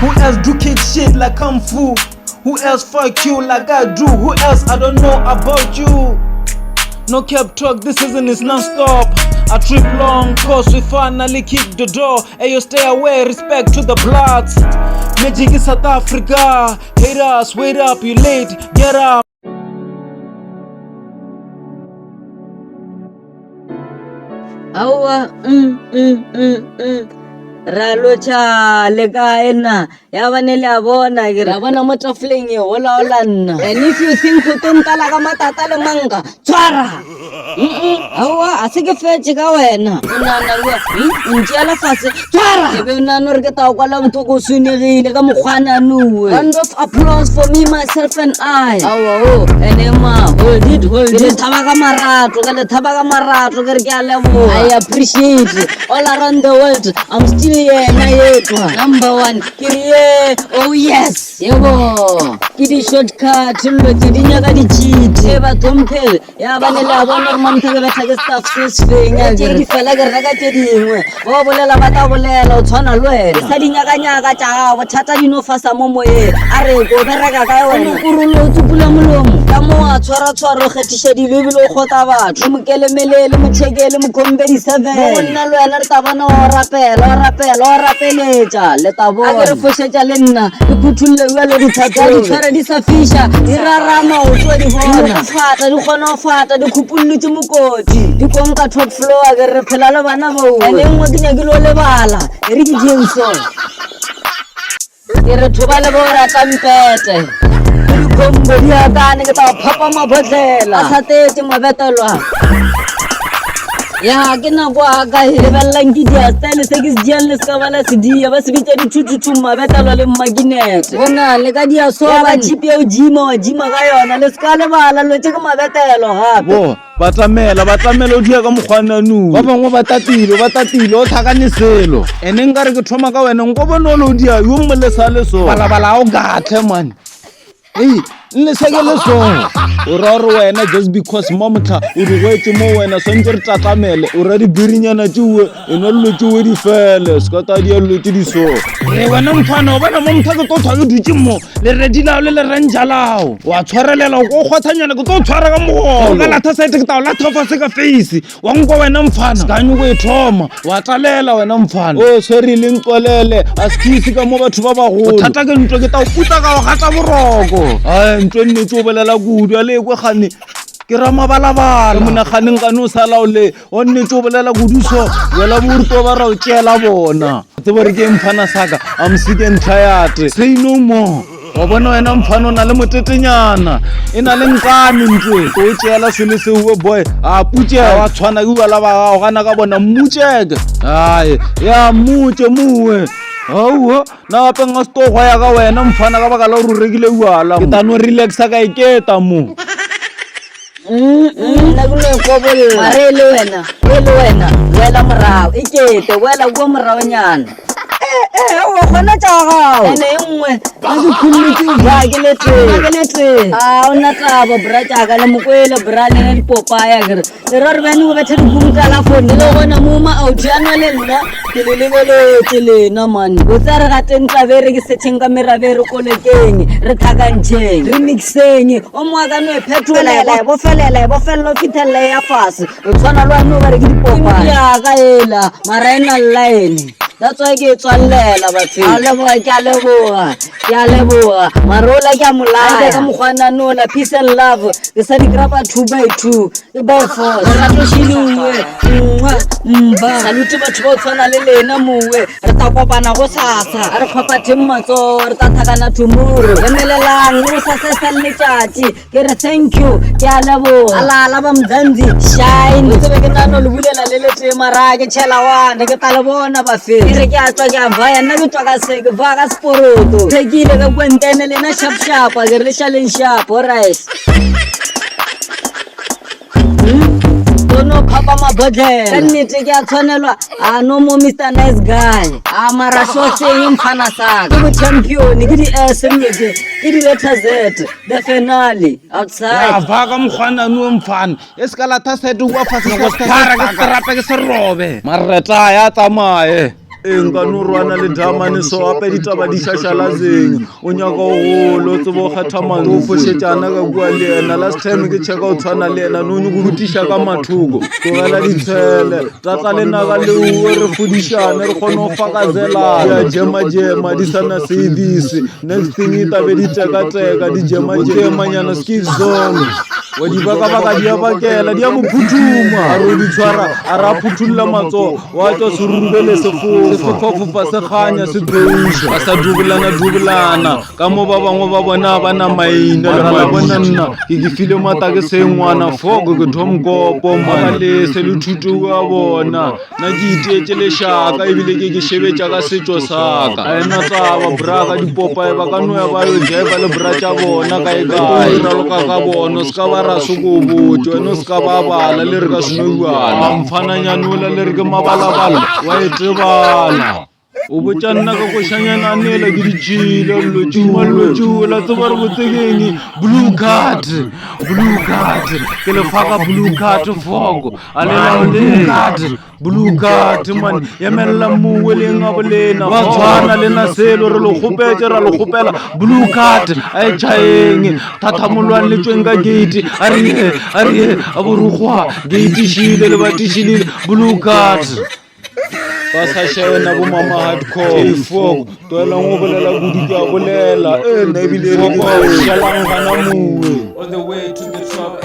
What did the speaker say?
Who else do kick shit like Kung Fu? Who else fuck you like I do? Who else I don't know about you? No cap talk, this season is non-stop. A trip long course, we finally kick the door. Ayo, stay away, respect to the bloods. Magic in South Africa. Haters, wait up, you late, get up. Awa, Ralocha, Legaena, Yavanella Bona, Ravana Motafling, Ola Olana. And if you think Kutun Talagamata Talamanga, Twara! Awa, I think a fair chigawena. Unjala Fasi, Twara! Nanurgata Walam Togo Suniri, Legamuana Nu. Round of applause for me, myself, and I. Oh, and Emma, hold it, Tabagamara, to get a Tabagamara, to get Galamo. I appreciate it. All around the world, I'm still here. Number one, Kirie, oh yes, Yebo, Kidi shortcut, Kidi Nagadi cheat, Eva Tumpel, Yabanella, one Montana stuff, Swiss thing, Jerry Falaga Ragatini, Obola Batabola, Tona Lue, Sadinaganya Gata, Tatarino Fasa Momo, Are, Goberaga, Kurulo, Tupulamulum, Kamoa, Tora, Hetishadi, Vivilo, Hotava, Trumukele Mele, Muchegel, Mukomberi 7, Nala Tavano, Rapel, Letavo, Foshalena, the Putul, Tata, Disafisha, Irarama, 24, Fata, the Fata, the Kupulu Mukoti, the Conca top floor, the Repelavanavo, and then what in a Gulovala, Ricky Jimson. You're a Tubalabora Tampete. You come with your Papa Mabotella, Sate, Mavetala. Ya kina kwa ka hireballang ke dia style se ke dialle ska bala se dia ba se bitsa dithuthuthu mabetalo le magnet bona le ka dia so ba chipe o jima ka yona le ska le bala lo tse ke mabetelo hape bo batamela o dia ka mogwananu ba bangwe ba tatile o tlhakaniselo ene nka re ke thoma ka wena nko bona lo dia yo mmele sa le so balabala o gatle man hey le sekele so o raro wena just because momtha o re wetse mo wena sonje re tatamele o re di birinyana tsuwe eno lo tsuwe di fele skata di lo tsi di so wena mfana bana momtha ke to thwa ke dutse mo le re di lao le ranjalao wa tshwarelela go kgwathanyana ke to tshwara ka mo ka latha site ke tawo la thofa se ka face wa nko wena mfana ka nyu go ithoma wa talela wena mfana o sorry le nqolele askisi ka mo batho ba bagolo thata ke ntwe ke tawo puta ka go gata boroko ntwe nne tso bolela kudu le go gane ke ra mabalabala monaganeng ka no salaole o nne tso bolela kudu so wela burto ba ra o tshela bona tsebo re ke mfana saka I'm sick and tired say no more wa bona wena mfano na le motetenyana ena le nkane ntwe o tshela sele se uwe boy a putse wa tshwana ke bala ba gana ka bona mmutsheke hayi ya mutse muwe Awu na pa nga sto go ya ka wena mfana ka baka la o rekile uala ke tano relaxa ka iketa mo na gune ko bole marele wena wela morao ikete wela go morao nyana o khona tsaga ene nngwe a di khulutse ba ke letse ona taba bra tsaga le mokwele bra le di popaya gere re re bane go bethe dipunka la phone le gona mo ma audiana le nna ke le lebeletse lena man o tsare ga tentla bere ke setsheng ka merabere ko lekeng re thakantsheng re mixeng o mo ka no phetholela bo felelo fitelle ya fase o tswana lwa no ba re ke dipopaya ya ka ela marena line that's why ke tswallela batho ke a leboga marola ke a molaya ka mogwana nola peace and love ke sa di graba 2x2 ke by force ra to shilungwe mba salute batho ba tswana le lena mowe re ta kopana go sasa re khopathe mmatso re ta thakana tomorrow re melelang re sa sesa le tjati ke re thank you ke a leboga ala ba mzanzi shine ke be ke nano le bulela le letse mara ke tshela wana ke tla le bona ba fe re ke a tswa ke a vaya nna ke tswa ka se ke va ka sporoto thekile ka kwentene lena sharp a ke re le shaleng sharp alright no papa mabodlela ka nnete ke a tshwanelwa a no mo Mr Nice Guy a mara sho seng mfana saka ke champion ke di S nnete ke di letter Z the finale outside ya vaka mkhwana no mfana eskala tha set wa fasa go stara ke strape ke serobe mareta ya tsamaye nka no rwana le damane so ape ditaba di shashalazeng o nyaka o golo tsebo kgetha mango o fošetšana ka bua le yena last time ke checka o tshwana le yena no go rutiša ka mathoko tlogela ditshele tata le naka leo re fodišane re kgone go fakazela ya jema di sana sedisi next thing e tabe di teka di jema nyana skid zone wa di baka di abakela di a mo phuthuma a re di tshwara a ra phuthulla matso wa tlo surubele sefofa se khanya se theusha ba sa dubulana ka mo ba bangwe ba bona ba na maina le ba bona nna ke file mata ke sengwana foko ke thomkopo mabale se le thutu wa bona na ke itetse le shaka ebile ke shebetša ka setšo saka a ena tsaba braka dipopa ba ka noya ba yo jeba le bracha bona ka ikae ra loka ka bona ska ba ra soko botho eno ska ba bala le re ka sinoiwana mfana nyanola le re ke mabalabala wa etebala o botša nna ka košanyana nela ke ditšhile lotšula tseba re botsekeng blue card ke lefaka blue card foko a lela blue card man emelela mmuwe le nga bolena ba tshwana le na selo re lo kgopetše ra lo kgopela blue card a e tšhaeng thathamolwane le tsweng ka gate a re a borukgwa gate šile le batišilile blue card ba sa shena bo mama hardcore fok toela ngo bolela kudu ke a bolela na ebile re go shalang bana muwe on the way to the top.